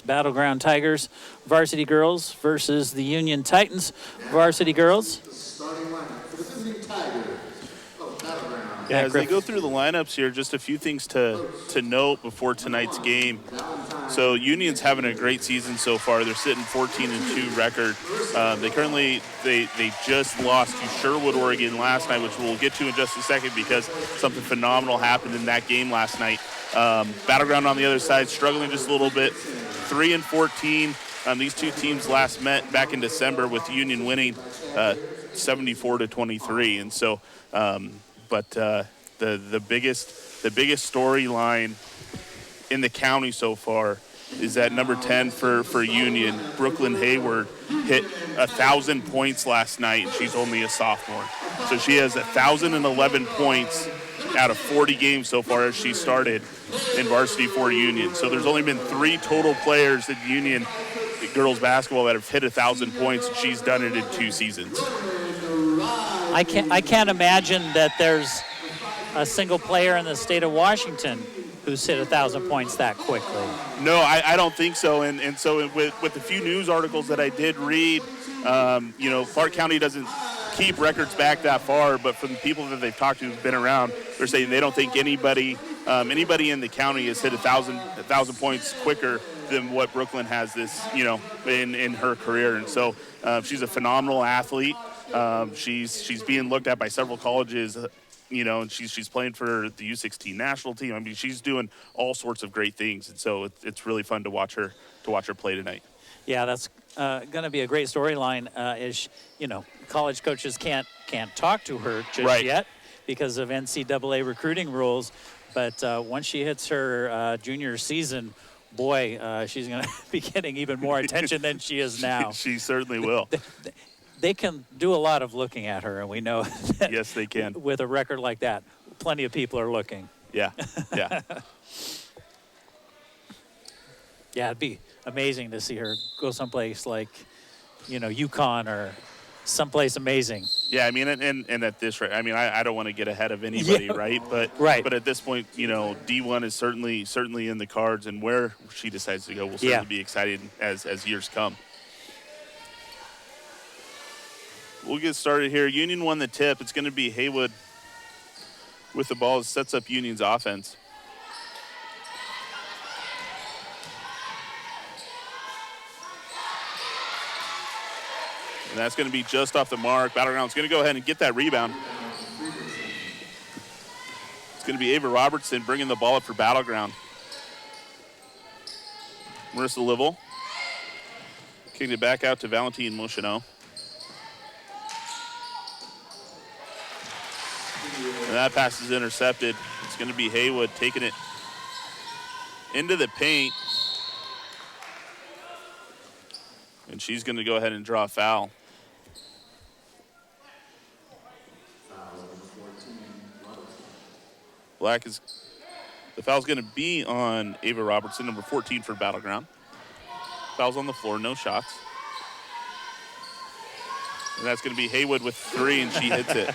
Battleground Tigers varsity girls versus the Union Titans varsity girls. Starting lineup for the visiting Tigers of Battleground. Yeah, as they go through the lineups here, just a few things to note before tonight's game. So Union's having a great season so far. They're sitting 14-2 record. They just lost to Sherwood, Oregon last night, which we'll get to in just a second because something phenomenal happened in that game last night. Battleground on the other side struggling just a little bit, 3-14. These two teams last met back in December with Union winning 74-23, and so. But the biggest storyline in the county so far is that number 10 for Union, Brooklyn Hayward, hit 1,000 points last night, and she's only a sophomore. So she has 1,011 points out of 40 games so far as she started in varsity for Union. So there's only been 3 total players at Union girls basketball that have hit 1,000 points, and she's done it in 2 seasons. I can't imagine that there's a single player in the state of Washington who's hit 1,000 points that quickly. No, I don't think so. And so with the few news articles that I did read, Clark County doesn't keep records back that far, but from the people that they've talked to who've been around, they're saying they don't think anybody in the county has hit 1,000 points quicker than what Brooklyn has this, in her career. And so she's a phenomenal athlete. She's being looked at by several colleges, and she's playing for the U16 national team. I mean, she's doing all sorts of great things, and so it's really fun to watch her play tonight. Yeah, that's going to be a great storyline. College coaches can't talk to her just yet because of NCAA recruiting rules, but once she hits her junior season, boy, she's going to be getting even more attention than she is now. She certainly will. They can do a lot of looking at her, and we know that yes, they can. With a record like that, plenty of people are looking. Yeah. Yeah, it'd be amazing to see her go someplace like, UConn or someplace amazing. Yeah, I mean, and at this rate, I mean, I don't want to get ahead of anybody, right? But at this point, D1 is certainly in the cards, and where she decides to go will certainly be exciting as years come. We'll get started here. Union won the tip. It's going to be Haywood with the ball. It sets up Union's offense. And that's going to be just off the mark. Battleground's going to go ahead and get that rebound. It's going to be Ava Robertson bringing the ball up for Battleground. Marissa Livel kicking it back out to Valentine Moschino. And that pass is intercepted. It's going to be Haywood taking it into the paint. And she's going to go ahead and draw a foul. The foul's going to be on Ava Robertson, number 14 for Battleground. Foul's on the floor, no shots. And that's going to be Haywood with 3, and she hits it.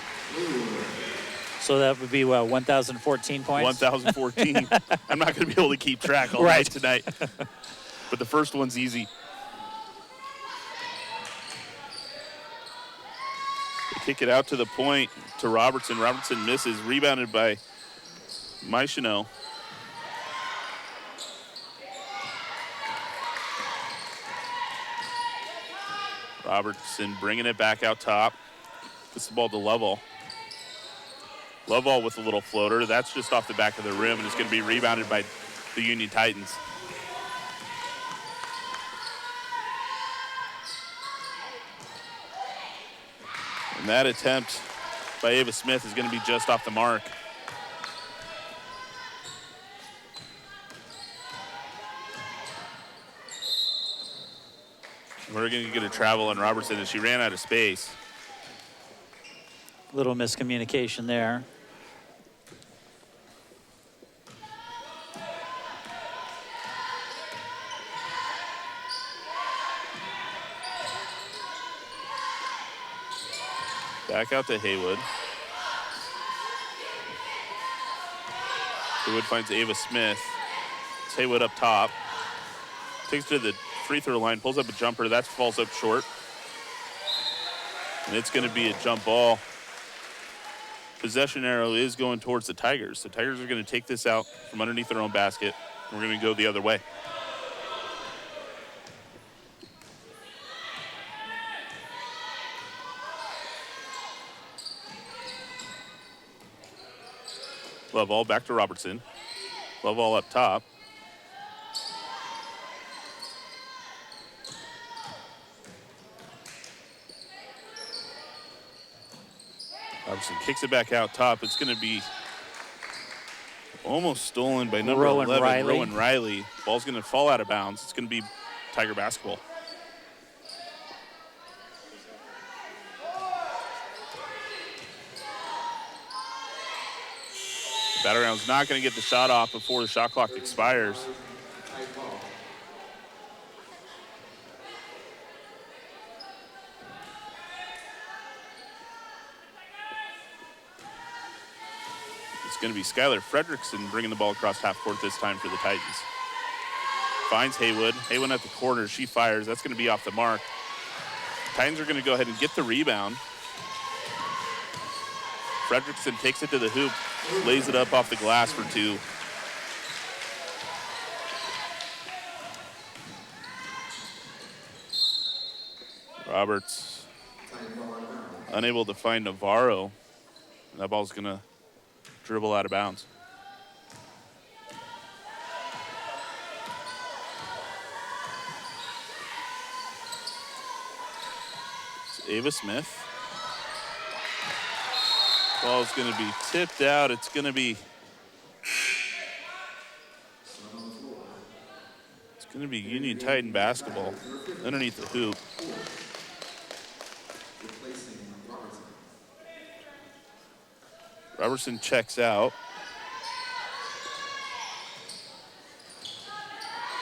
So that would be, 1,014 points? 1,014. I'm not going to be able to keep track all night tonight. But the first one's easy. They kick it out to the point to Robertson. Robertson misses, rebounded by Moschino. Robertson bringing it back out top. Gets the ball to Lovell. Lovell with a little floater. That's just off the back of the rim, and it's going to be rebounded by the Union Titans. And that attempt by Ava Smith is going to be just off the mark. We're going to get a travel on Robertson as she ran out of space. Little miscommunication there. Back out to Haywood. Haywood finds Ava Smith. It's Haywood up top Takes it to the free throw line, pulls up a jumper. That falls up short. And it's going to be a jump ball. Possession arrow is going towards the Tigers. The Tigers are going to take this out from underneath their own basket. And we're going to go the other way. Love all back to Robertson. Love all up top. Robertson kicks it back out top. It's going to be almost stolen by number 11, Rowan Riley. Ball's going to fall out of bounds. It's going to be Tiger basketball. Battleground's not going to get the shot off before the shot clock expires. It's going to be Skylar Fredrickson bringing the ball across half court this time for the Titans. Finds Haywood. Haywood at the corner. She fires. That's going to be off the mark. Titans are going to go ahead and get the rebound. Fredrickson takes it to the hoop, lays it up off the glass for two. Roberts unable to find Navarro. That ball's going to dribble out of bounds. It's Ava Smith. Ball's going to be tipped out. It's going to be Union Titan basketball underneath the hoop. Robertson checks out.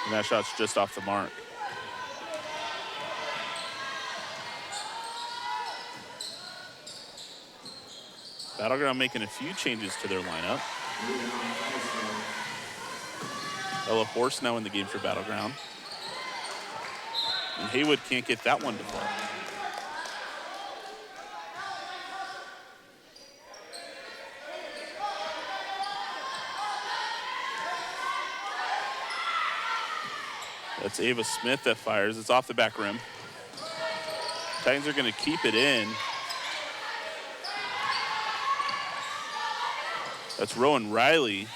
And that shot's just off the mark. Battleground making a few changes to their lineup. Ella Horst now in the game for Battleground. And Haywood can't get that one to fall. That's Ava Smith that fires. It's off the back rim. Titans are going to keep it in. That's Rowan Riley.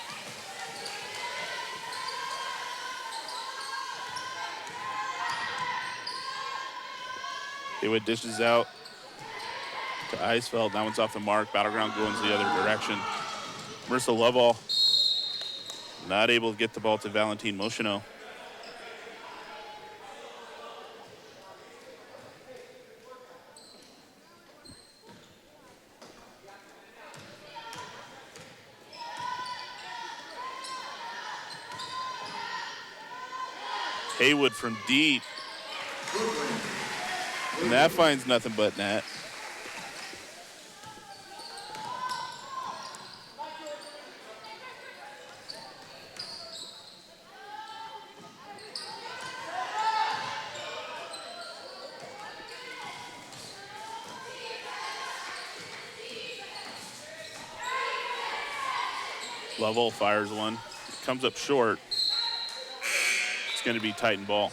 Haywood dishes out to Eisfeld. That one's off the mark. Battleground going the other direction. Marissa Lovell not able to get the ball to Valentine Moschino. Haywood from deep. And that finds nothing but net. Lovell fires one. Comes up short. Going to be Titan ball.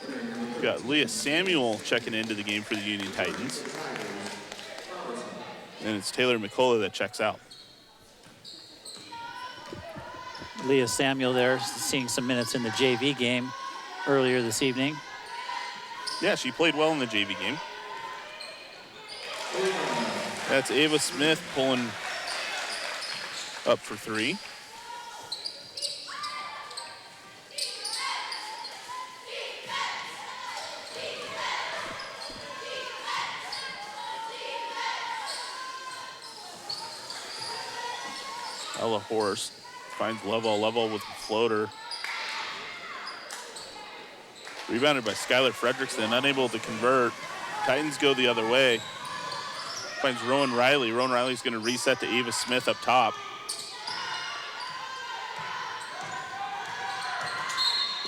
We've got Leah Samuel checking into the game for the Union Titans. And it's Taylor McCullough that checks out. Leah Samuel there, seeing some minutes in the JV game earlier this evening. Yeah, she played well in the JV game. That's Ava Smith pulling up for three. Ella Horst finds Lovell. Lovell with the floater. Rebounded by Skylar Fredrickson, unable to convert. Titans go the other way. Finds Rowan Riley. Rowan Riley's going to reset to Ava Smith up top.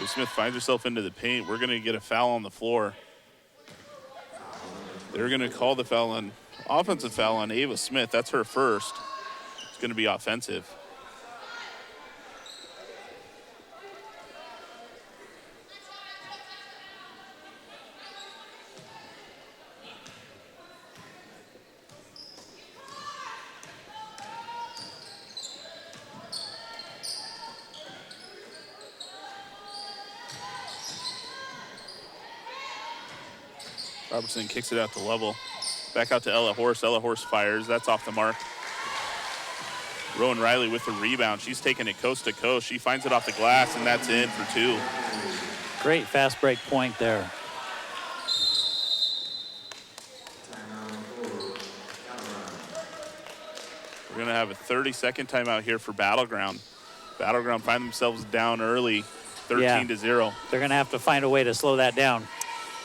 Smith finds herself into the paint. We're going to get a foul on the floor. They're going to call the offensive foul on Ava Smith. That's her first. It's going to be offensive. Robertson kicks it out to Level. Back out to Ella Horst. Ella Horst fires. That's off the mark. Rowan Riley with the rebound. She's taking it coast to coast. She finds it off the glass, and that's in for 2. Great fast break point there. We're going to have a 30-second timeout here for Battleground. Battleground find themselves down early, 13-0. They're going to have to find a way to slow that down.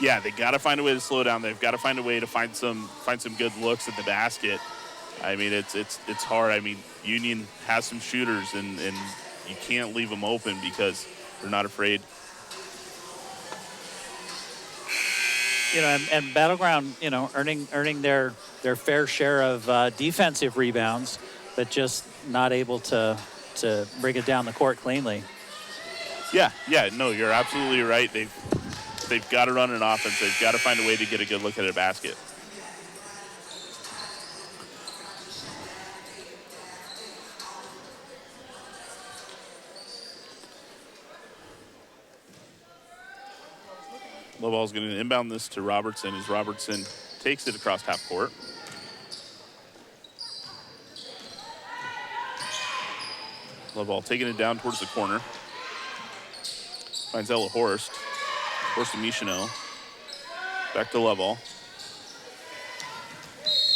Yeah, they got to find a way to slow down. They've got to find a way to find some good looks at the basket. I mean, it's hard. I mean, Union has some shooters, and you can't leave them open because they're not afraid. You know, and Battleground, you know, earning their fair share of defensive rebounds, but just not able to bring it down the court cleanly. Yeah, no, you're absolutely right. They've got to run an offense. They've got to find a way to get a good look at a basket. Lovell's going to inbound this to Robertson as Robertson takes it across half court. Lovell taking it down towards the corner. Finds Ella Horst. Horst to Michino. Back to Lovell.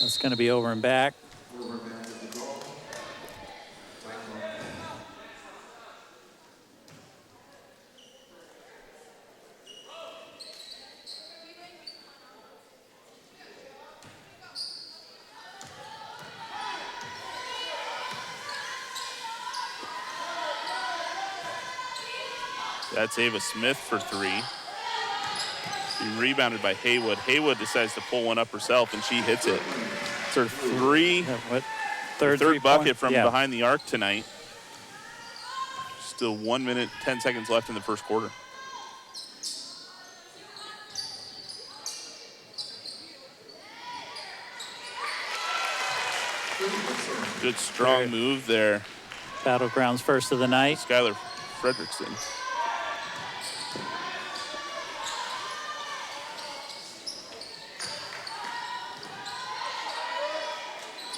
That's going to be over and back. That's Ava Smith for 3. She rebounded by Haywood. Haywood decides to pull one up herself, and she hits it. It's her third bucket from behind the arc tonight. Still 1 minute, 10 seconds left in the first quarter. Good strong move there. Battleground's first of the night. Skylar Fredrickson.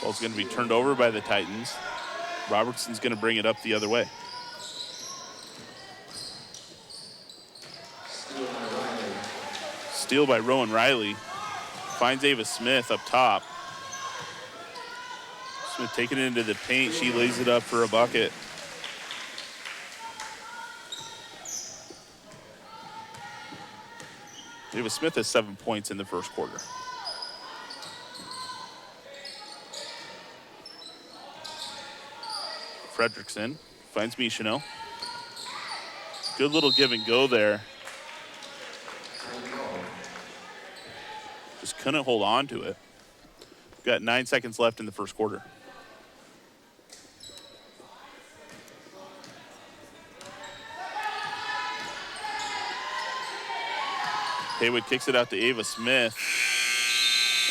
Ball's going to be turned over by the Titans. Robertson's going to bring it up the other way. Steal by Rowan Riley. Finds Ava Smith up top. Smith taking it into the paint. She lays it up for a bucket. Ava Smith has 7 points in the first quarter. Fredrickson finds Michino. Good little give and go there. Just couldn't hold on to it. We've got 9 seconds left in the first quarter. Haywood kicks it out to Ava Smith.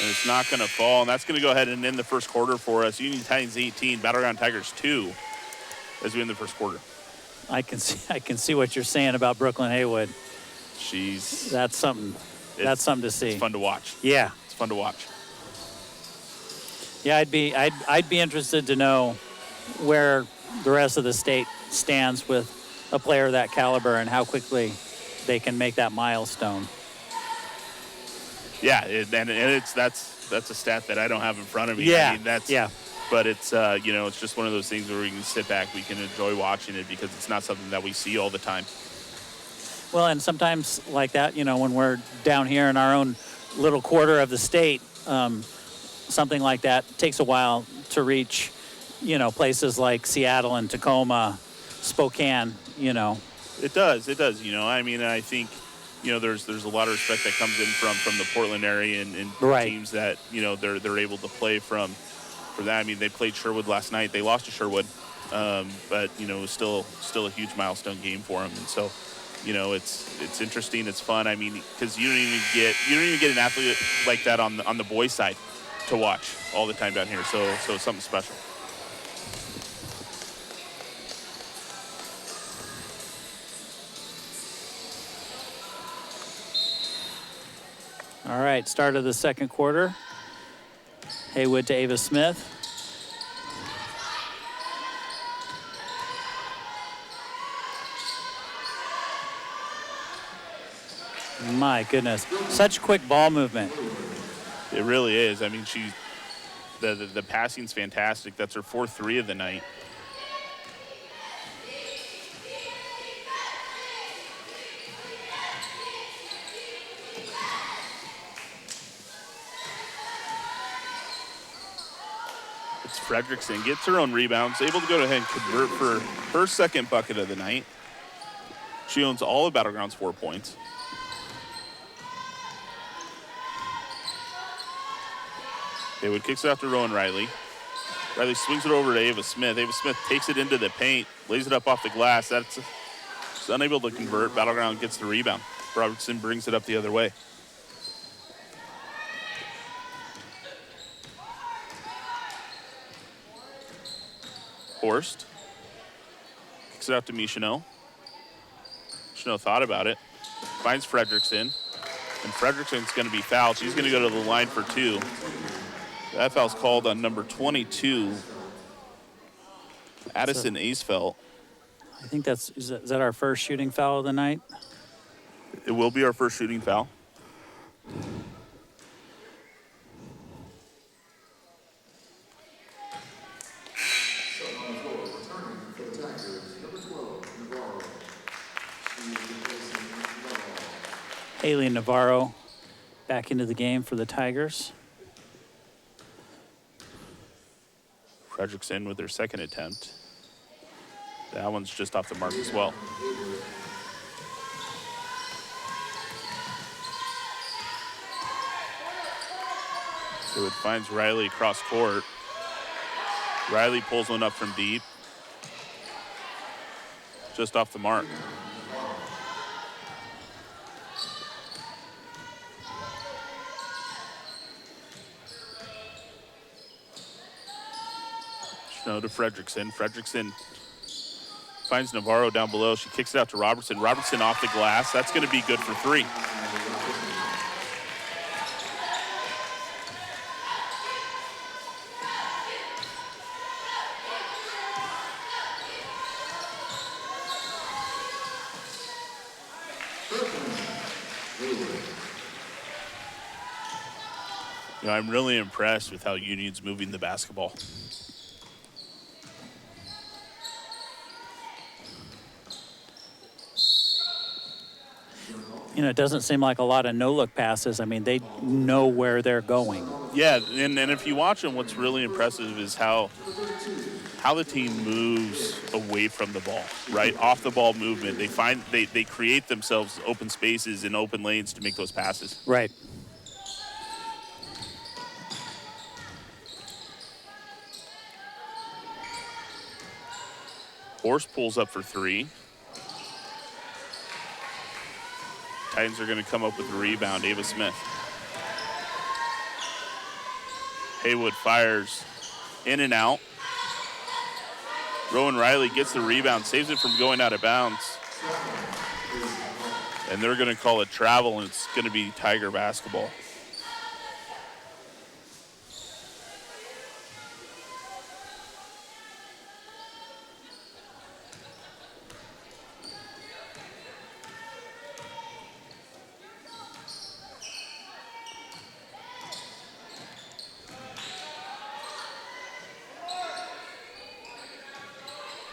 And it's not going to fall. And that's going to go ahead and end the first quarter for us. Union Titans 18, Battleground Tigers 2 as we end the first quarter. I can see what you're saying about Brooklyn Haywood. That's something to see. It's fun to watch. Yeah. It's fun to watch. Yeah, I'd be interested to know where the rest of the state stands with a player of that caliber and how quickly they can make that milestone. Yeah, that's a stat that I don't have in front of me. Yeah, But it's it's just one of those things where we can sit back, we can enjoy watching it because it's not something that we see all the time. Well, and sometimes like that, when we're down here in our own little quarter of the state, something like that takes a while to reach, places like Seattle and Tacoma, Spokane, It does. It does. I mean, I think, there's a lot of respect that comes in from the Portland area and Right. teams that they're able to play for that. I mean, they played Sherwood last night. They lost to Sherwood, but it was still a huge milestone game for them. And so, it's interesting. It's fun. I mean, because you don't even get an athlete like that on the boys' side to watch all the time down here. So it's something special. All right, start of the second quarter. Haywood to Ava Smith. My goodness, such quick ball movement. It really is. I mean, the passing's fantastic. That's her 4-3 of the night. It's Fredrickson, gets her own rebounds, able to go ahead and convert for her second bucket of the night. She owns all of Battleground's 4 points. Haywood kicks it out to Rowan Riley. Riley swings it over to Ava Smith. Ava Smith takes it into the paint, lays it up off the glass. She's unable to convert. Battleground gets the rebound. Robertson brings it up the other way. Horst kicks it out to Michino. Michino thought about it. Finds Fredrickson. And Fredrickson's going to be fouled. She's going to go to the line for 2. That foul's called on number 22, Addison Acefelt. I think is that our first shooting foul of the night? It will be our first shooting foul. Haley Navarro back into the game for the Tigers. Fredrickson with their second attempt. That one's just off the mark as well. So it finds Riley across court. Riley pulls one up from deep. Just off the mark. Snow to Fredrickson. Fredrickson finds Navarro down below. She kicks it out to Robertson. Robertson off the glass. That's going to be good for 3. I'm really impressed with how Union's moving the basketball. It doesn't seem like a lot of no-look passes. I mean, they know where they're going. Yeah, and if you watch them, what's really impressive is how the team moves away from the ball, right? Off the ball movement. They create themselves open spaces and open lanes to make those passes. Right. Horst pulls up for 3. Titans are going to come up with a rebound. Ava Smith. Haywood fires in and out. Rowan Riley gets the rebound, saves it from going out of bounds. And they're going to call it travel, and it's going to be Tiger basketball.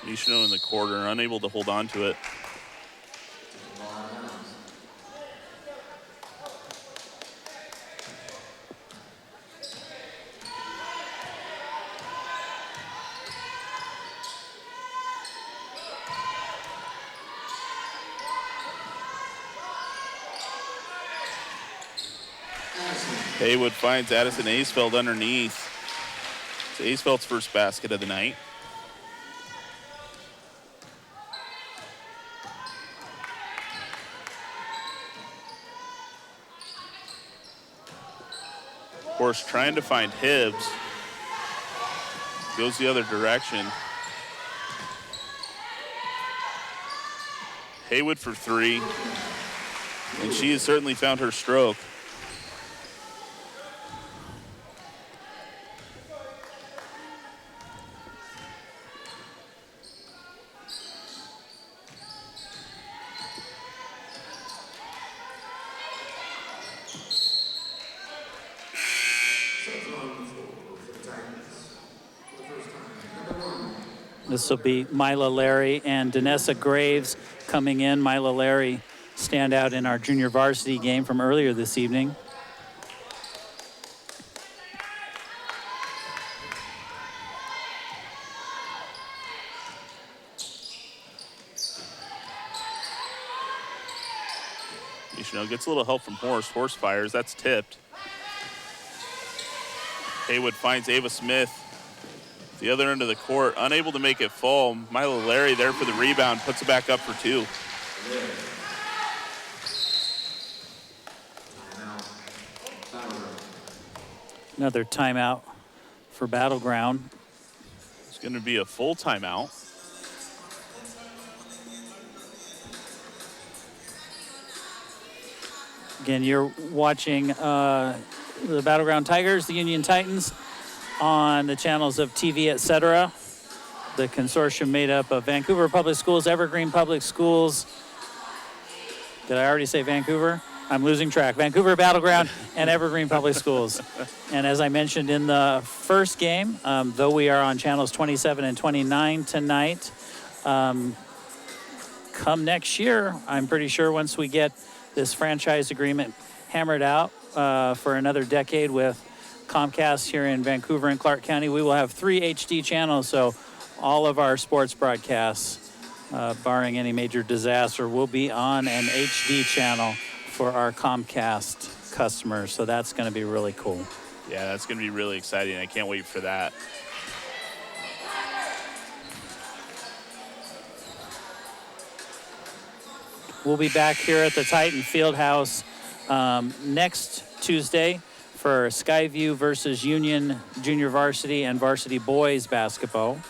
Nishino in the corner, unable to hold on to it. Haywood finds Addison Aisfeld underneath. It's Aisfeld's first basket of the night. Horst trying to find Hibbs. Goes the other direction. Haywood for three. And she has certainly found her stroke. This will be Mila Larry and Danessa Graves coming in. Mila Larry stand out in our junior varsity game from earlier this evening. Michino gets a little help from Horst. Horst fires. That's tipped. Haywood finds Ava Smith. The other end of the court, unable to make it fall. Mila Larry there for the rebound, puts it back up for two. Another timeout for Battleground. It's going to be a full timeout. Again, you're watching the Battleground Tigers, the Union Titans, on the channels of TV, etc. The consortium made up of Vancouver Public Schools, Evergreen Public Schools. Did I already say Vancouver? I'm losing track. Vancouver Battleground and Evergreen Public Schools. And as I mentioned in the first game, though we are on channels 27 and 29 tonight, come next year, I'm pretty sure once we get this franchise agreement hammered out for another decade with Comcast here in Vancouver and Clark County, we will have 3 HD channels, so all of our sports broadcasts, barring any major disaster, will be on an HD channel for our Comcast customers, so that's going to be really cool. Yeah, that's going to be really exciting. I can't wait for that. We'll be back here at the Titan Fieldhouse next Tuesday for Skyview versus Union Junior Varsity and Varsity Boys basketball.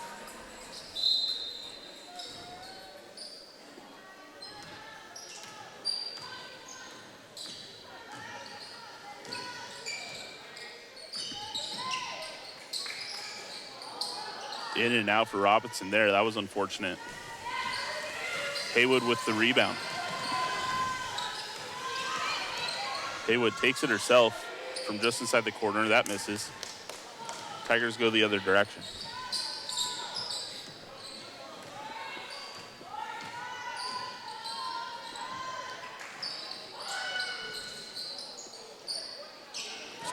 In and out for Robinson there. That was unfortunate. Haywood with the rebound. Haywood takes it herself from just inside the corner. That misses. Tigers go the other direction.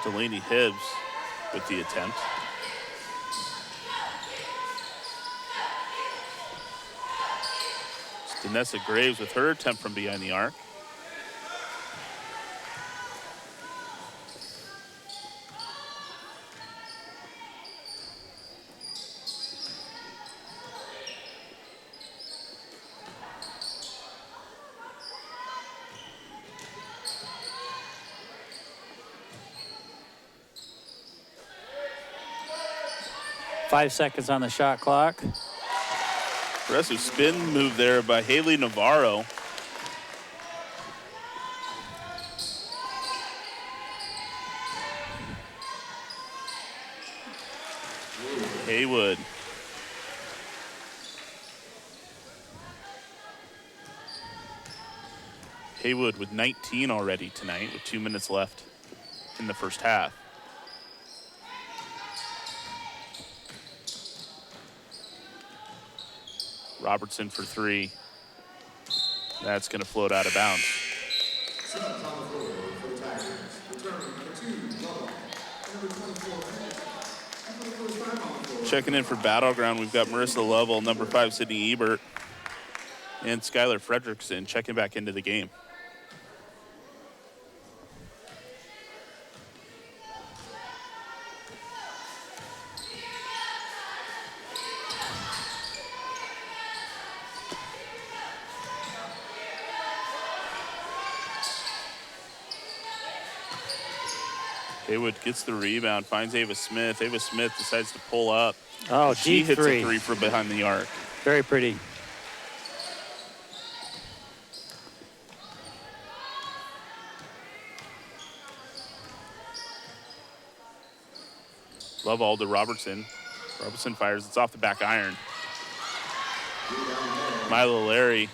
Delaney Hibbs with the attempt. Danessa Graves with her attempt from behind the arc. Five seconds on the shot clock. Aggressive spin move there by Haley Navarro. Haywood. Haywood with 19 already tonight with 2 minutes left in the first half. Robertson for three. That's going to float out of bounds. Checking in for Battleground, we've got Marissa Lovell, number 5, Sydney Ebert, and Skylar Fredrickson checking back into the game. Haywood gets the rebound, finds Ava Smith. Ava Smith decides to pull up. Oh, She deep hits three. a three from behind the arc. Very pretty. Love all to Robertson. Robertson fires. It's off the back iron. Mila Larry.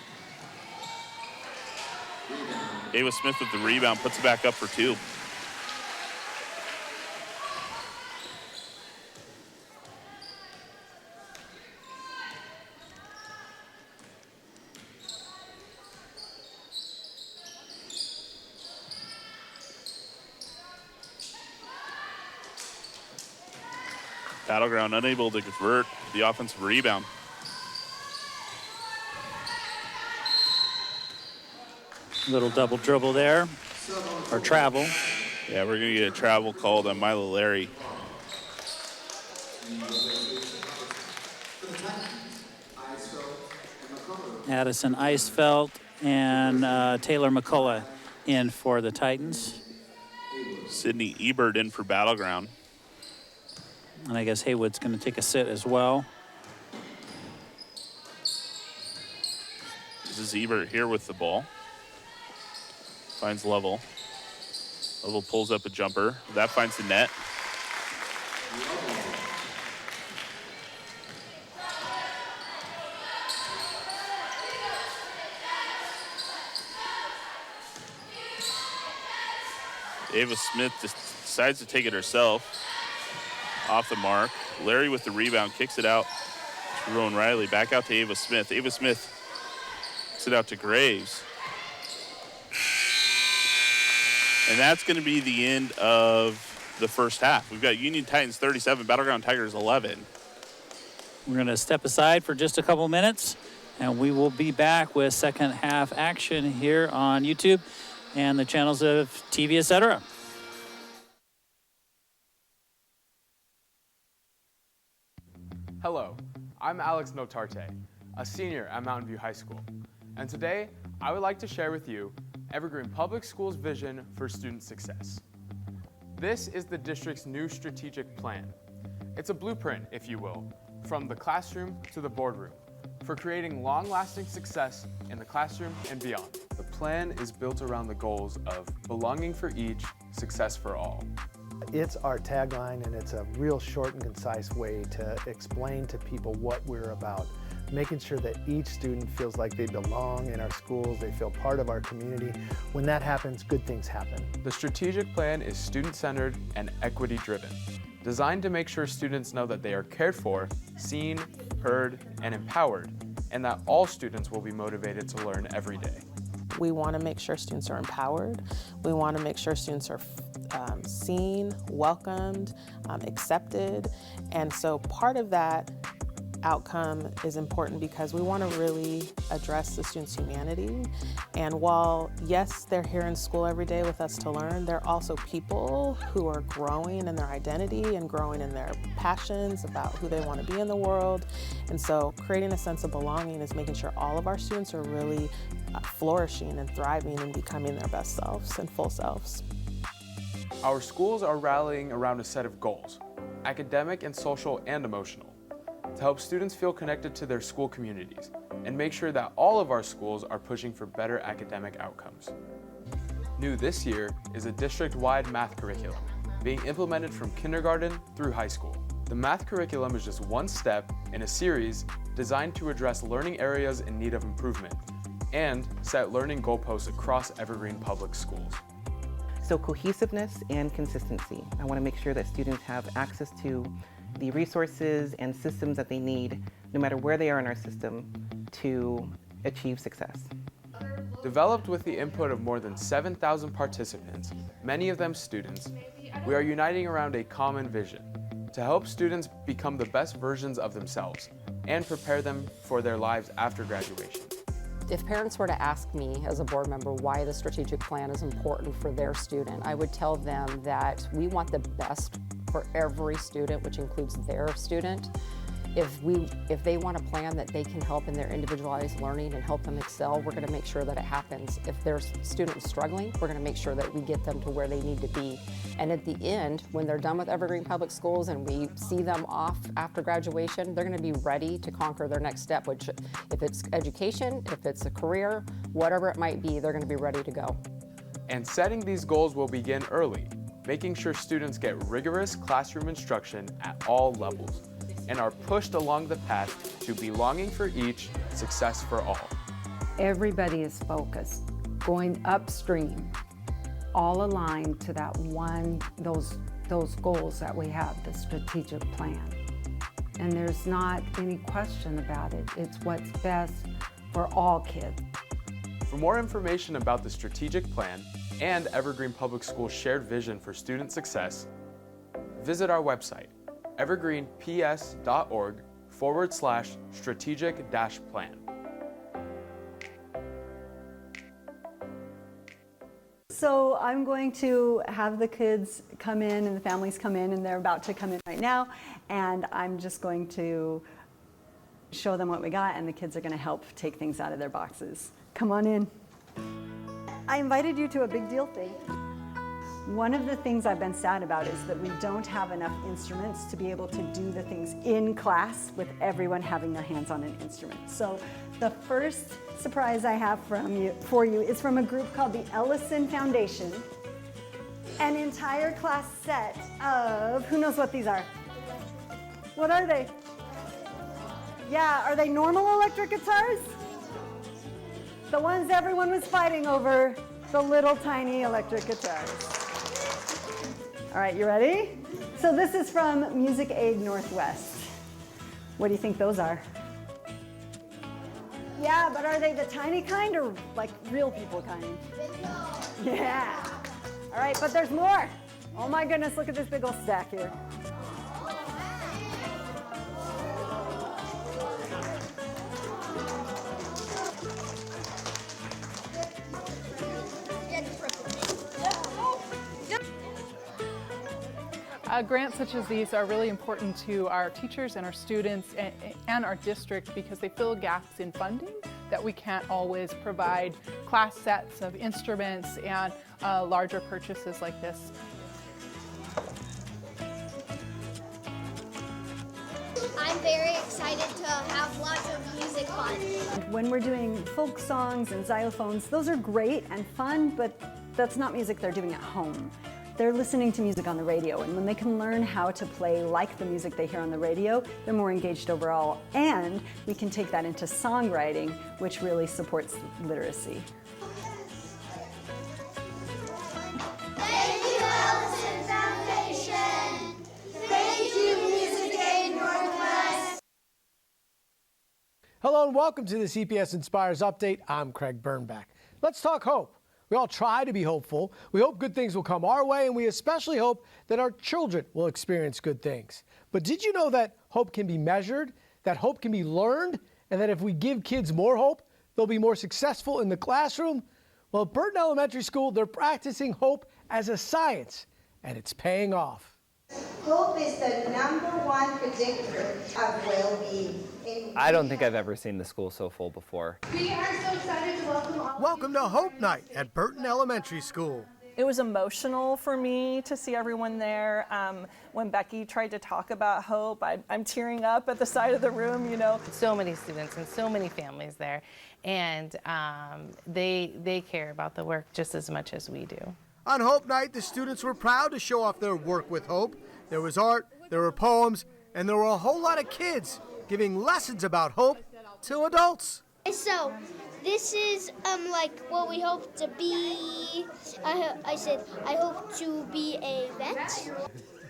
Ava Smith with the rebound, puts it back up for two. Battleground unable to convert the offensive rebound. Little double dribble there, or travel. Yeah, we're going to get a travel called on Mila Larry. Addison Eisfeld and Taylor McCullough in for the Titans. Sydney Ebert in for Battleground. And I guess Haywood's going to take a sit as well. This is Ebert here with the ball. Finds Lovell. Lovell pulls up a jumper. That finds the net. Ava Smith decides to take it herself. Off the mark. Larry with the rebound, kicks it out to Rowan Riley. Back out to Ava Smith. Ava Smith kicks it out to Graves. And that's going to be the end of the first half. We've got Union Titans 37, Battleground Tigers 11. We're going to step aside for just a couple minutes, and we will be back with second half action here on YouTube and the channels of TV, etc. Hello, I'm Alex Notarte, a senior at Mountain View High School, and today I would like to share with you Evergreen Public Schools' vision for student success. This is the district's new strategic plan. It's a blueprint, if you will, from the classroom to the boardroom, for creating long-lasting success in the classroom and beyond. The plan is built around the goals of belonging for each, success for all. It's our tagline, and it's a real short and concise way to explain to people what we're about. Making sure that each student feels like they belong in our schools, they feel part of our community. When that happens, good things happen. The strategic plan is student-centered and equity-driven, designed to make sure students know that they are cared for, seen, heard, and empowered, and that all students will be motivated to learn every day. We want to make sure students are empowered. We want to make sure students are seen, welcomed, accepted. And so part of that outcome is important because we want to really address the students' humanity. And while, yes, they're here in school every day with us to learn, they're also people who are growing in their identity and growing in their passions about who they want to be in the world. And so creating a sense of belonging is making sure all of our students are really flourishing and thriving and becoming their best selves and full selves. Our schools are rallying around a set of goals, academic and social and emotional, to help students feel connected to their school communities and make sure that all of our schools are pushing for better academic outcomes. New this year is a district-wide math curriculum being implemented from kindergarten through high school. The math curriculum is just one step in a series designed to address learning areas in need of improvement and set learning goalposts across Evergreen Public Schools. So cohesiveness and consistency. I want to make sure that students have access to the resources and systems that they need, no matter where they are in our system, to achieve success. Developed with the input of more than 7,000 participants, many of them students, we are uniting around a common vision to help students become the best versions of themselves and prepare them for their lives after graduation. If parents were to ask me as a board member why the strategic plan is important for their student, I would tell them that we want the best for every student, which includes their student. if they want a plan that they can help in their individualized learning and help them excel, we're going to make sure that it happens. If there's students struggling, we're going to make sure that we get them to where they need to be. And at the end, when they're done with Evergreen Public Schools and we see them off after graduation, they're going to be ready to conquer their next step, which if it's education, if it's a career, whatever it might be, they're going to be ready to go. And setting these goals will begin early, making sure students get rigorous classroom instruction at all levels and are pushed along the path to belonging for each, success for all. Everybody is focused, going upstream, all aligned to that those goals that we have, the strategic plan. And there's not any question about it. It's what's best for all kids. For more information about the strategic plan and Evergreen Public Schools' shared vision for student success, visit our website, evergreenps.org/strategic-plan. So I'm going to have the kids come in and the families come in, and they're about to come in right now, and I'm just going to show them what we got, and the kids are going to help take things out of their boxes. Come on in. I invited you to a big deal thing. One of the things I've been sad about is that we don't have enough instruments to be able to do the things in class with everyone having their hands on an instrument. So the first surprise I have for you is from a group called the Ellison Foundation. An entire class set of, who knows what these are? What are they? Yeah, are they normal electric guitars? The ones everyone was fighting over, the little tiny electric guitars. All right, you ready? So this is from Music Aid Northwest. What do you think those are? Yeah, but are they the tiny kind or like real people kind? Yeah. All right, but there's more. Oh my goodness, look at this big old stack here. Grants such as these are really important to our teachers and our students and our district because they fill gaps in funding that we can't always provide class sets of instruments and larger purchases like this. I'm very excited to have lots of music fun. When we're doing folk songs and xylophones, those are great and fun, but that's not music they're doing at home. They're listening to music on the radio, and when they can learn how to play like the music they hear on the radio, they're more engaged overall, and we can take that into songwriting, which really supports literacy. Thank you, Ellison Foundation. Thank you, Music Aid Northwest. Hello and welcome to this EPS Inspires Update. I'm Craig Bernbach. Let's talk hope. We all try to be hopeful. We hope good things will come our way, and we especially hope that our children will experience good things. But did you know that hope can be measured, that hope can be learned, and that if we give kids more hope, they'll be more successful in the classroom? Well, at Burton Elementary School, they're practicing hope as a science, and it's paying off. Hope is the #1 predictor of well-being. I don't think I've ever seen the school so full before. We are so excited to welcome all. Welcome to Hope Night at Burton Elementary School. It was emotional for me to see everyone there. When Becky tried to talk about hope, I'm tearing up at the side of the room, you know. So many students and so many families there, and they care about the work just as much as we do. On Hope Night, the students were proud to show off their work with hope. There was art, there were poems, and there were a whole lot of kids giving lessons about hope to adults. So, this is like what we hope to be. I said I hope to be a vet.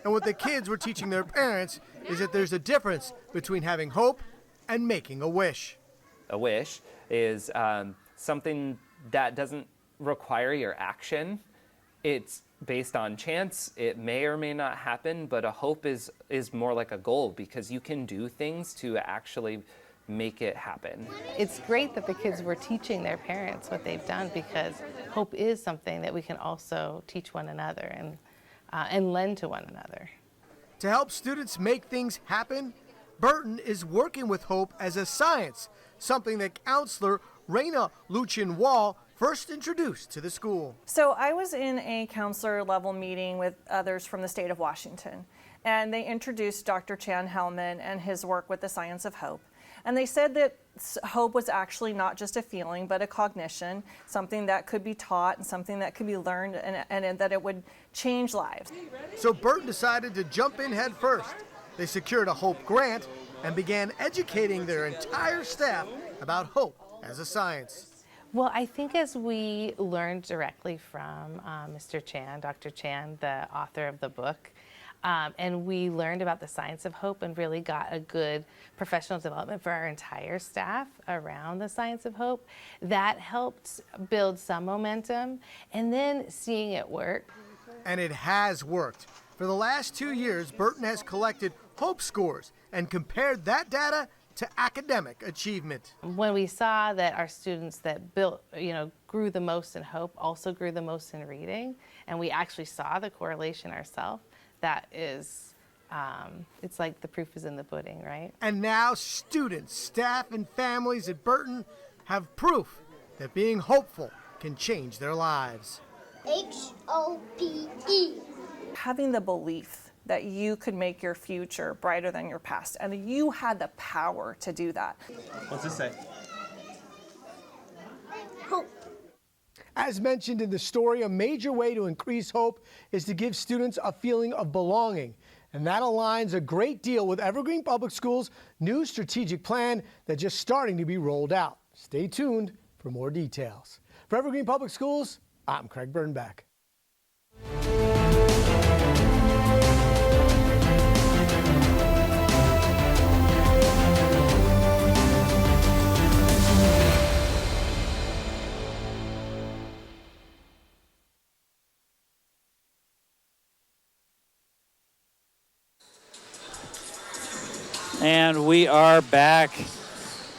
And what the kids were teaching their parents is that there's a difference between having hope and making a wish. A wish is something that doesn't require your action. It's based on chance. It may or may not happen, but a hope is more like a goal because you can do things to actually make it happen. It's great that the kids were teaching their parents what they've done because hope is something that we can also teach one another and lend to one another. To help students make things happen, Burton is working with hope as a science, something that counselor Raina Luchin-Wall first introduced to the school. So I was in a counselor level meeting with others from the state of Washington, and they introduced Dr. Chan Hellman and his work with the science of hope. And they said that hope was actually not just a feeling, but a cognition, something that could be taught and something that could be learned, and that it would change lives. So Burton decided to jump in head first. They secured a Hope grant and began educating their entire staff about hope as a science. Well, I think as we learned directly from Mr. Chan, Dr. Chan, the author of the book, and we learned about the science of hope and really got a good professional development for our entire staff around the science of hope. That helped build some momentum, and then seeing it work. And it has worked. For the last 2 years, Burton has collected hope scores and compared that data to academic achievement. When we saw that our students that grew the most in hope also grew the most in reading, and we actually saw the correlation ourselves, that is, it's like the proof is in the pudding, right? And now students, staff, and families at Burton have proof that being hopeful can change their lives. HOPE. Having the belief that you could make your future brighter than your past, and that you had the power to do that. What's this say? Hope. As mentioned in the story, a major way to increase hope is to give students a feeling of belonging. And that aligns a great deal with Evergreen Public Schools' new strategic plan that's just starting to be rolled out. Stay tuned for more details. For Evergreen Public Schools, I'm Craig Burnback. And we are back.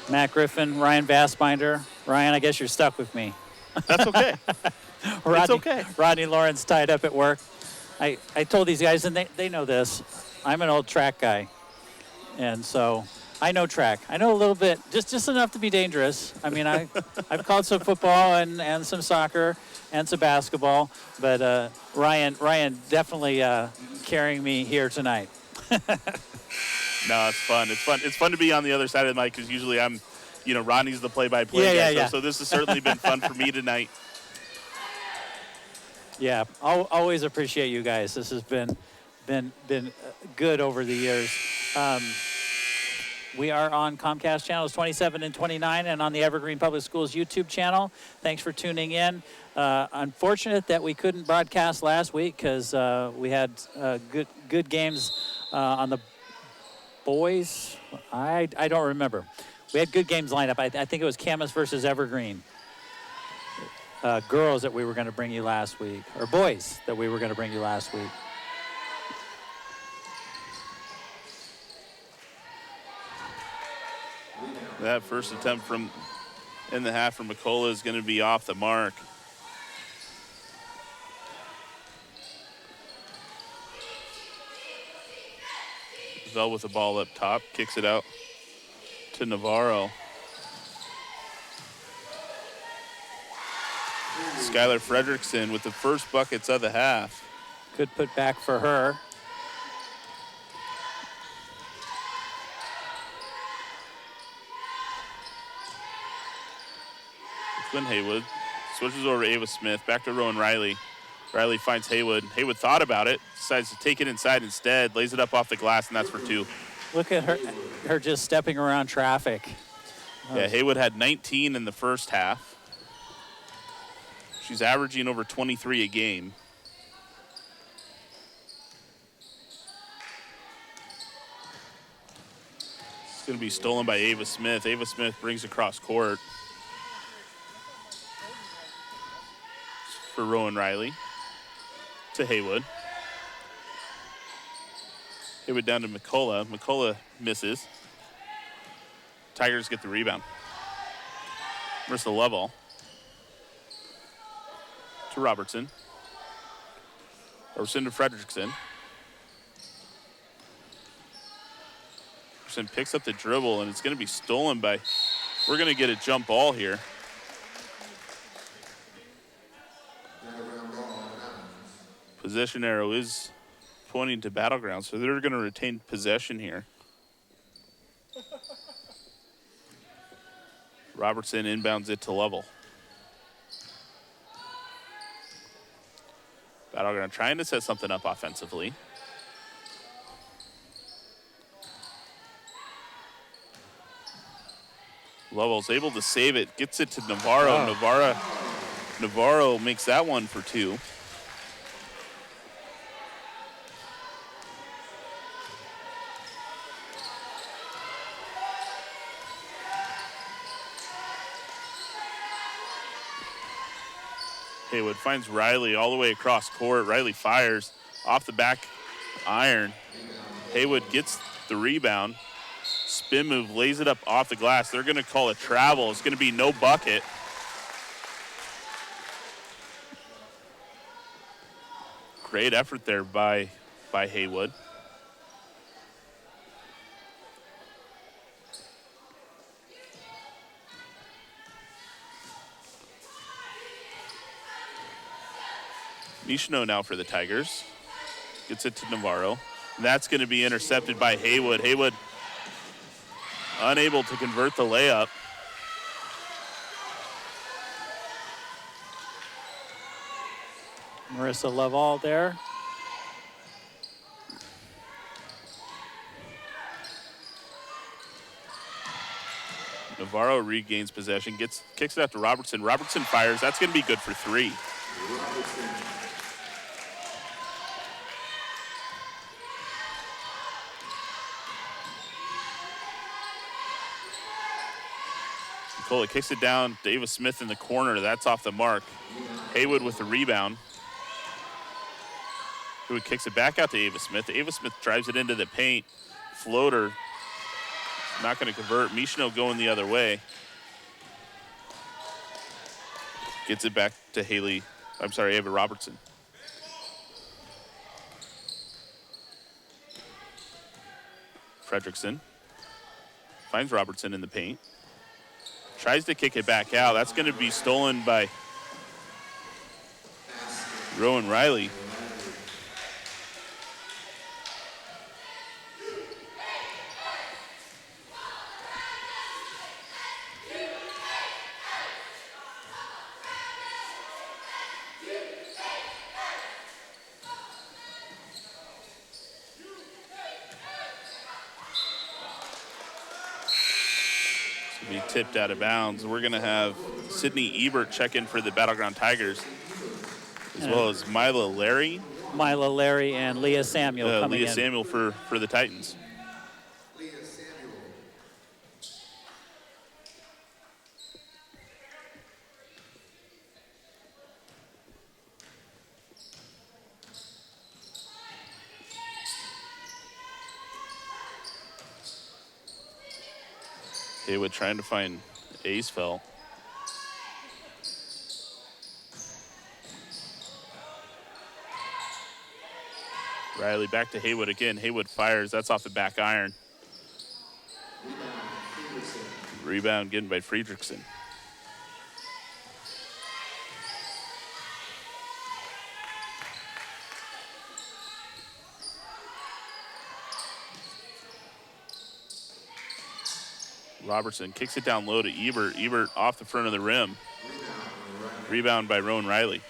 Matt Griffin, Ryan Bassbinder. Ryan, I guess you're stuck with me. That's okay. It's okay. Rodney Lawrence tied up at work. I told these guys, and they know this, I'm an old track guy. And so I know track. I know a little bit, just enough to be dangerous. I mean, I've called some football and some soccer and some basketball. But Ryan definitely carrying me here tonight. No, it's fun. It's fun to be on the other side of the mic because usually I'm, Rodney's the play-by-play guy. Yeah. So this has certainly been fun for me tonight. Yeah, I'll always appreciate you guys. This has been good over the years. We are on Comcast channels 27 and 29 and on the Evergreen Public Schools YouTube channel. Thanks for tuning in. Unfortunate that we couldn't broadcast last week because we had good games on the boys. I don't remember. We had good games lined up. I think it was Camas versus Evergreen. Girls that we were going to bring you last week, or boys that we were going to bring you last week. That first attempt in the half from McCullough is going to be off the mark. Zell with the ball up top, kicks it out to Navarro. Skylar Fredrickson with the first buckets of the half. Good put back for her. Quinn Haywood switches over to Ava Smith, back to Rowan Riley. Riley finds Haywood. Haywood thought about it, decides to take it inside instead, lays it up off the glass, and that's for two. Look at her just stepping around traffic. Yeah, Haywood had 19 in the first half. She's averaging over 23 a game. It's going to be stolen by Ava Smith. Ava Smith brings across court for Rowan Riley to Haywood. Haywood down to McCullough. McCullough misses. Tigers get the rebound. Marissa Lovell to Robertson. Robertson to Fredrickson. Fredrickson picks up the dribble, and it's going to be stolen by, we're going to get a jump ball here. Possession arrow is pointing to Battleground, so they're going to retain possession here. Robertson inbounds it to Level. Battleground trying to set something up offensively. Level's able to save it, gets it to Navarro. Navarro makes that one for 2. Haywood finds Riley all the way across court. Riley fires off the back iron. Haywood gets the rebound. Spin move, lays it up off the glass. They're going to call a travel. It's going to be no bucket. Great effort there by Haywood. Michino now for the Tigers. Gets it to Navarro. And that's going to be intercepted by Haywood. Haywood unable to convert the layup. Marissa Laval there. Navarro regains possession, kicks it out to Robertson. Robertson fires. That's going to be good for 3. Nicola kicks it down. Davis Smith in the corner. That's off the mark. Haywood with the rebound. Haywood kicks it back out to Ava Smith. Ava Smith drives it into the paint. Floater. Not going to convert. Michino going the other way. Gets it back to Ava Robertson. Fredrickson finds Robertson in the paint. Tries to kick it back out. That's going to be stolen by Rowan Riley. Be tipped out of bounds. We're going to have Sydney Ebert check in for the Battleground Tigers, as well as Mila Larry. Mila Larry and Leah Samuel coming in. Leah Samuel for the Titans. Haywood trying to find Acefell. Riley back to Haywood again. Haywood fires. That's off the back iron. Rebound getting by Friedrichsen. Robertson kicks it down low to Ebert. Ebert off the front of the rim. Rebound by Rowan Riley.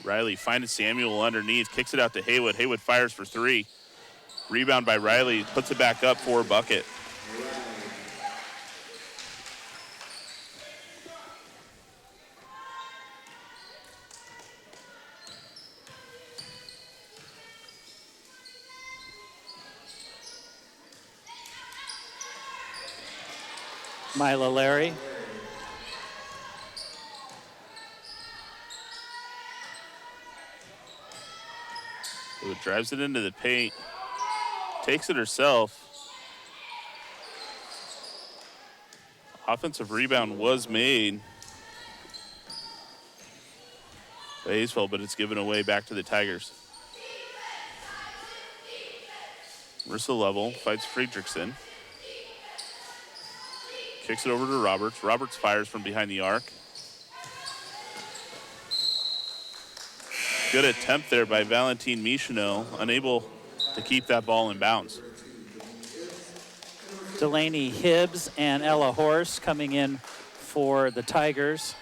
Riley finds Samuel underneath, kicks it out to Haywood. Haywood fires for 3. Rebound by Riley, puts it back up for a bucket. Mila Larry. Drives it into the paint, takes it herself. Offensive rebound was made. Aysfeld, but it's given away back to the Tigers. Marissa Level fights Friedrichsen. Kicks it over to Roberts. Roberts fires from behind the arc. Good attempt there by Valentine Michonneau, unable to keep that ball in bounds. Delaney Hibbs and Ella Horst coming in for the Tigers.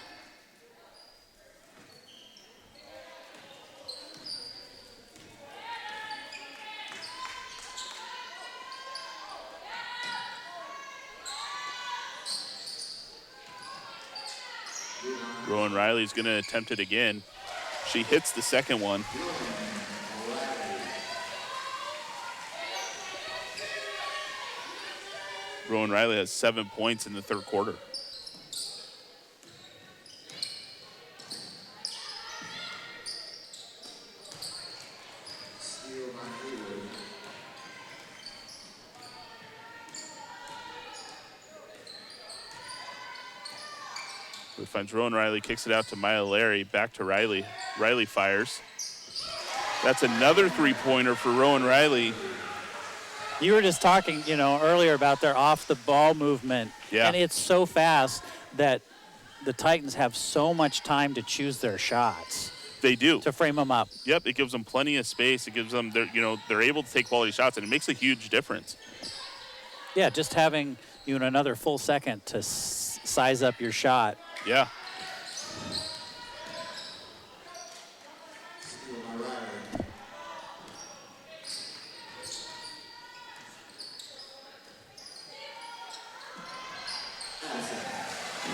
Rowan Riley's going to attempt it again. She hits the second one. Rowan Riley has 7 points in the third quarter. It finds Rowan Riley, kicks it out to Maya Larry, back to Riley. Riley fires. That's another three-pointer for Rowan Riley. You were just talking, earlier about their off-the-ball movement. Yeah. And it's so fast that the Titans have so much time to choose their shots. They do. To frame them up. Yep, it gives them plenty of space. It gives them, they're able to take quality shots, and it makes a huge difference. Yeah, just having another full second to size up your shot. Yeah.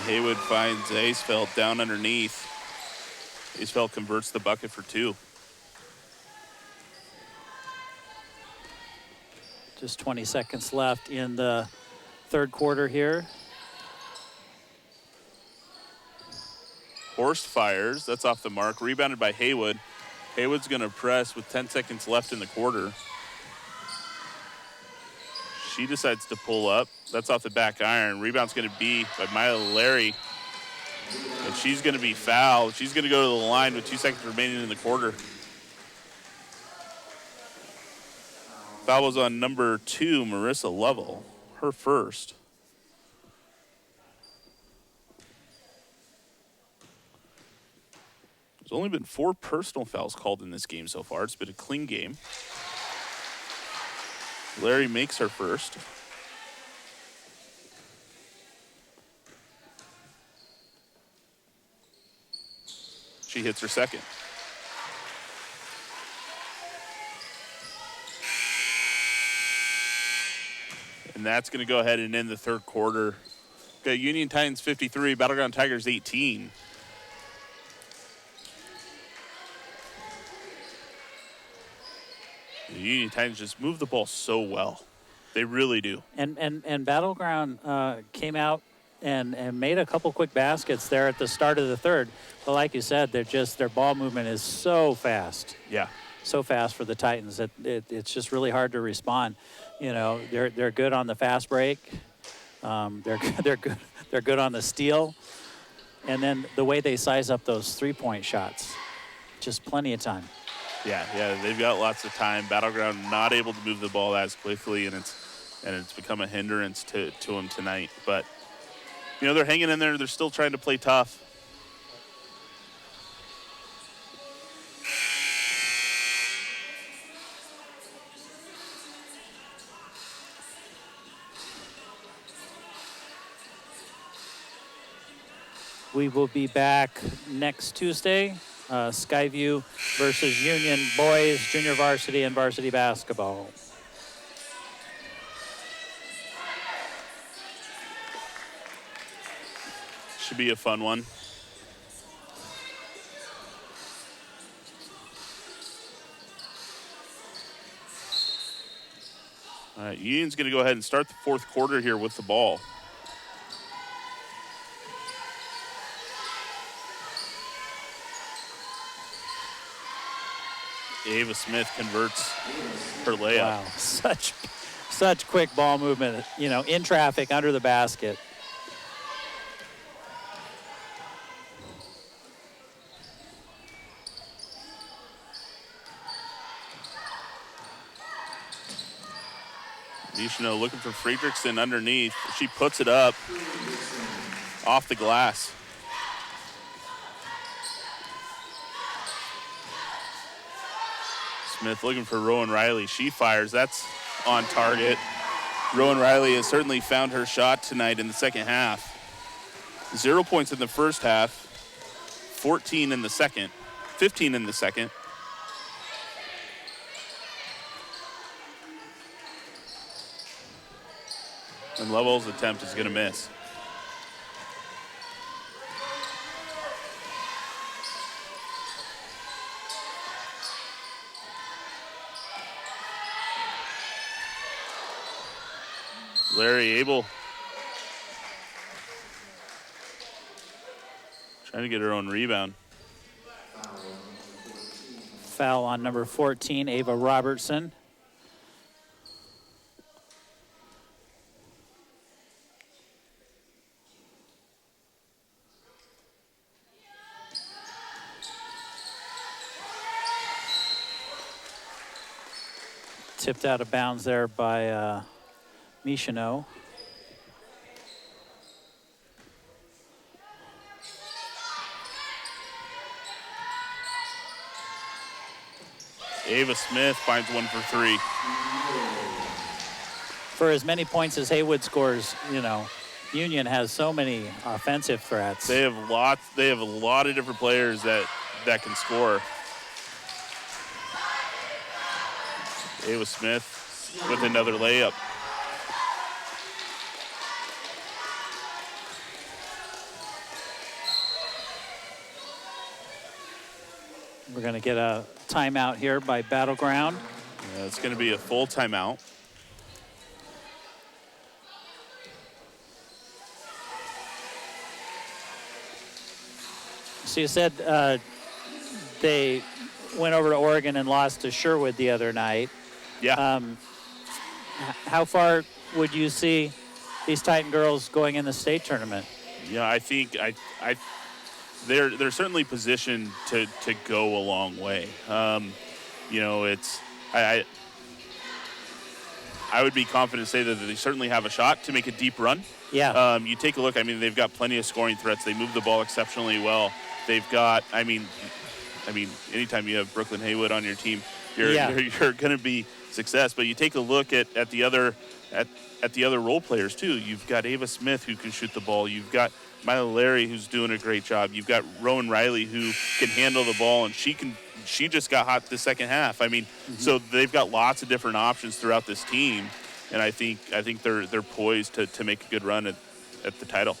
Haywood finds Aysfeld down underneath. Aysfeld converts the bucket for 2. Just 20 seconds left in the third quarter here. Horst fires. That's off the mark. Rebounded by Haywood. Haywood's going to press with 10 seconds left in the quarter. She decides to pull up. That's off the back iron. Rebound's going to be by Maya Larry. And she's going to be fouled. She's going to go to the line with 2 seconds remaining in the quarter. Foul was on number 2, Marissa Lovell, her first. There's only been 4 personal fouls called in this game so far. It's been a clean game. Larry makes her first. She hits her second. And that's going to go ahead and end the third quarter. Got Union Titans 53, Battleground Tigers 18. The Union Titans just move the ball so well. They really do. And Battleground came out and made a couple quick baskets there at the start of the third. But like you said, their ball movement is so fast. Yeah. So fast for the Titans that it's just really hard to respond. They're good on the fast break. They're good on the steal. And then the way they size up those three-point shots, just plenty of time. Yeah, they've got lots of time. Battleground not able to move the ball as quickly, and it's become a hindrance to them tonight. But they're hanging in there. They're still trying to play tough. We will be back next Tuesday. Skyview versus Union boys, junior varsity, and varsity basketball. Should be a fun one. All right, Union's going to go ahead and start the fourth quarter here with the ball. Ava Smith converts her layup. Wow, such quick ball movement, in traffic, under the basket. Nishino looking for Friedrichsen underneath. She puts it up off the glass. Smith looking for Rowan Riley. She fires. That's on target. Rowan Riley has certainly found her shot tonight in the second half. 0 points in the first half, 14 in the second, 15 in the second. And Lovell's attempt is going to miss. Larry Abel trying to get her own rebound. Foul on number 14, Ava Robertson. Tipped out of bounds there by Michino. Ava Smith finds one for three. For as many points as Haywood scores, you know, Union has so many offensive threats. They have lots. They have a lot of different players that can score. Ava Smith with another layup. We're going to get a timeout here by Battleground. Yeah, it's going to be a full timeout. So you said they went over to Oregon and lost to Sherwood the other night. Yeah. How far would you see these Titan girls going in the state tournament? Yeah, I think they're certainly positioned to go a long way. You know, it's I would be confident to say that they certainly have a shot to make a deep run. Yeah. You take a look. I mean, they've got plenty of scoring threats. They move the ball exceptionally well. They've got. I mean, anytime you have Brooklyn Haywood on your team, you're going to be success. But you take a look at the other role players too. You've got Ava Smith who can shoot the ball. You've got Mila Larry who's doing a great job. You've got Rowan Riley who can handle the ball, and she just got hot the second half. I mean, so they've got lots of different options throughout this team, and I think they're poised to make a good run at the title.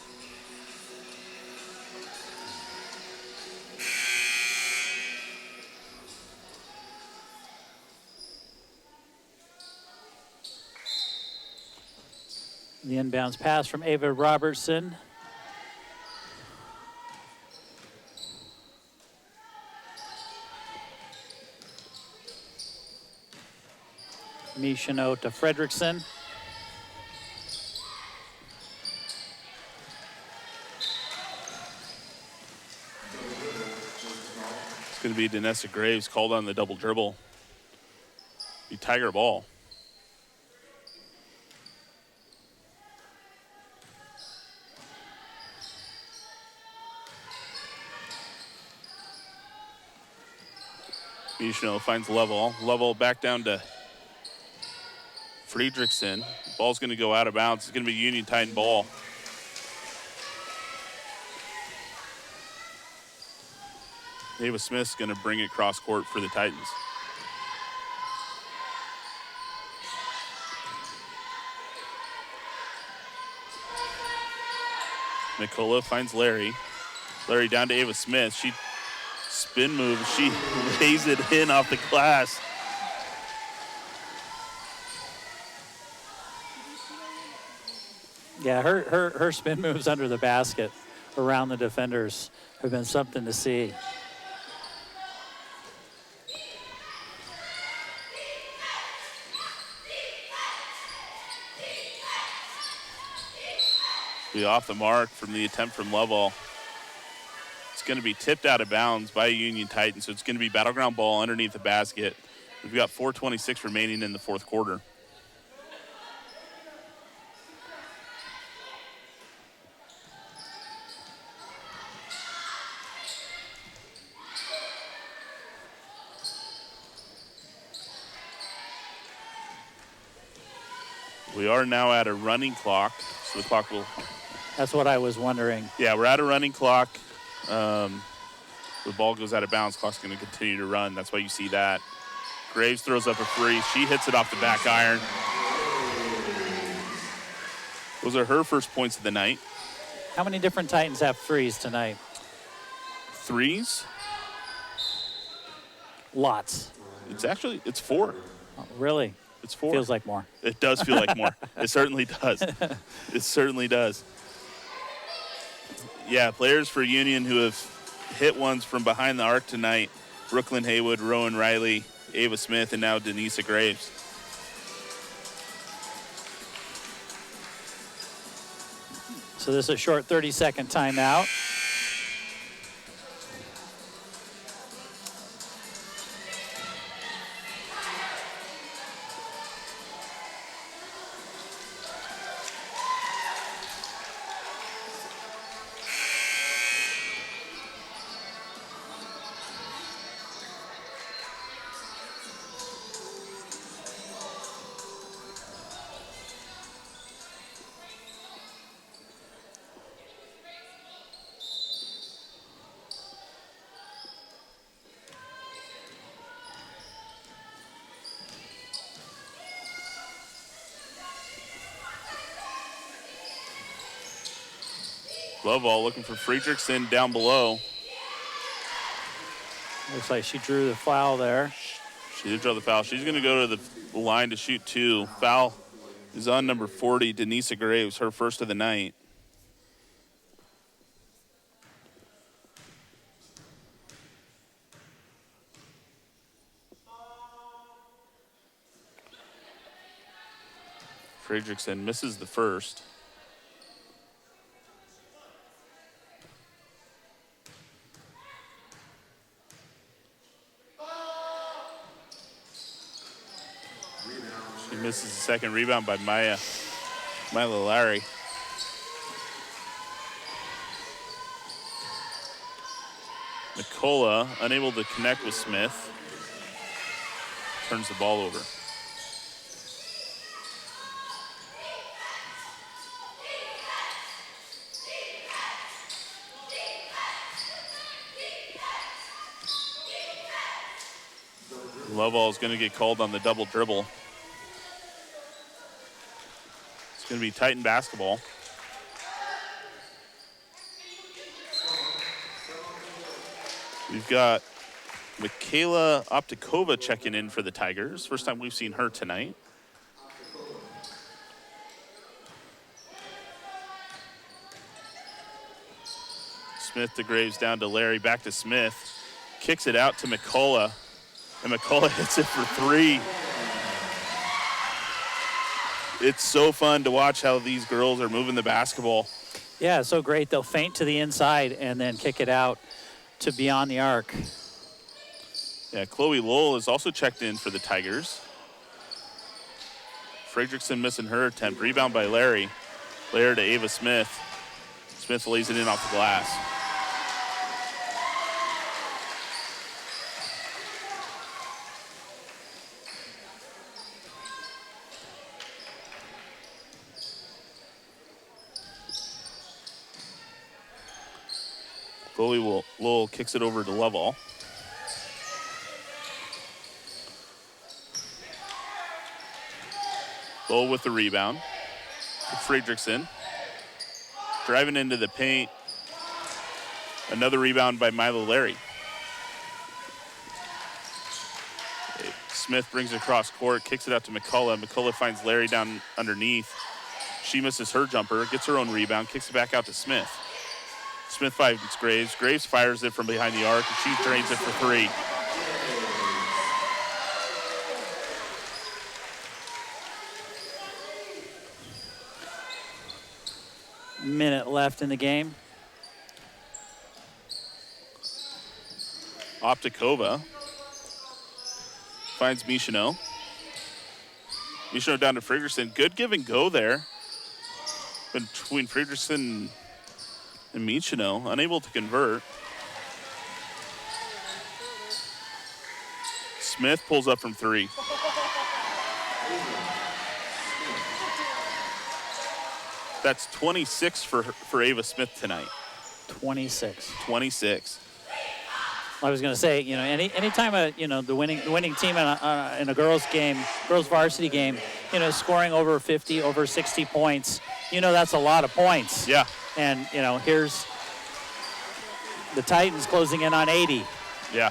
The inbounds pass from Ava Robertson. Michino to Fredrickson. It's going to be Danessa Graves called on the double dribble. Be Tiger ball. Michino finds Level. Level back down to Friedrichsen. Ball's going to go out of bounds. It's going to be Union Titan ball. Ava Smith's going to bring it cross court for the Titans. Nicola finds Larry. Larry down to Ava Smith. She spin move. She lays it in off the glass. Yeah, her spin moves under the basket around the defenders have been something to see. Be off the mark from the attempt from Lovell. It's going to be tipped out of bounds by Union Titan, so it's going to be battleground ball underneath the basket. We've got 4:26 remaining in the fourth quarter. We are now at a running clock, so the clock will... That's what I was wondering. Yeah, we're at a running clock. The ball goes out of bounds. Clock's going to continue to run. That's why you see that. Graves throws up a free. She hits it off the back iron. Those are her first points of the night. How many different Titans have threes tonight? Threes? Lots. It's 4. Oh, really? It's 4. Feels like more. It does feel like more. It certainly does. It certainly does. Yeah, players for Union who have hit ones from behind the arc tonight. Brooklyn Haywood, Rowan Riley, Ava Smith, and now Denisa Graves. So this is a short 30-second timeout. Lovall looking for Friedrichsen down below. Looks like she drew the foul there. She did draw the foul. She's going to go to the line to shoot 2. Foul is on number 40, Denisa Graves, her first of the night. Friedrichsen misses the first. She misses the second. Rebound by Mila Larry. Nicola unable to connect with Smith. Turns the ball over. Lovall is going to get called on the double dribble. It's going to be Titan basketball. We've got Michaela Optikova checking in for the Tigers. First time we've seen her tonight. Smith to Graves, down to Larry, back to Smith. Kicks it out to McCullough, and McCullough hits it for 3. It's so fun to watch how these girls are moving the basketball. Yeah, so great. They'll feint to the inside and then kick it out to beyond the arc. Yeah, Chloe Lowell is also checked in for the Tigers. Fredrickson missing her attempt. Rebound by Larry. Larry to Ava Smith. Smith lays it in off the glass. Chloe Lowell kicks it over to Lovell. Lowell with the rebound. Fredrickson. Driving into the paint. Another rebound by Milo Larry. Smith brings it across court, kicks it out to McCullough. McCullough finds Larry down underneath. She misses her jumper, gets her own rebound, kicks it back out to Smith. Smith finds Graves. Graves fires it from behind the arc, and she drains it for 3. Minute left in the game. Optikova finds Michino. Michino down to Fredrickson. Good give and go there between Fredrickson and Michino. Unable to convert. Smith pulls up from 3. That's 26 for Ava Smith tonight. 26. 26. I was going to say, anytime the winning team in a girls varsity game, scoring over 50, over 60 points, that's a lot of points. Yeah. And here's the Titans closing in on 80. Yeah.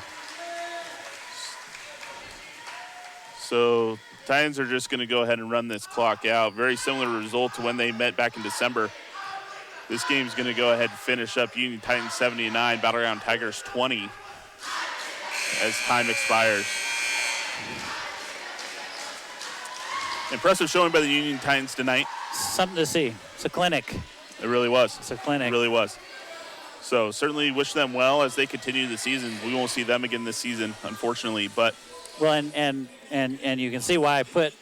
So Titans are just going to go ahead and run this clock out. Very similar result to when they met back in December. This game's going to go ahead and finish up Union Titans 79, Battleground Tigers 20 as time expires. Impressive showing by the Union Titans tonight. Something to see. It's a clinic. It really was. It's a clinic. It really was. So certainly wish them well as they continue the season. We won't see them again this season, unfortunately, but. Well, and you can see why I put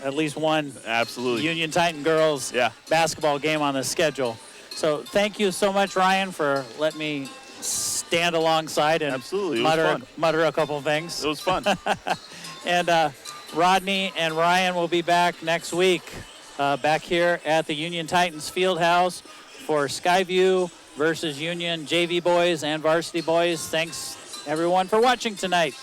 at least one absolutely Union Titan girls basketball game on the schedule. So thank you so much, Ryan, for letting me stand alongside and mutter a couple of things. It was fun. And Rodney and Ryan will be back next week, back here at the Union Titans Fieldhouse for Skyview versus Union JV boys and varsity boys. Thanks, everyone, for watching tonight.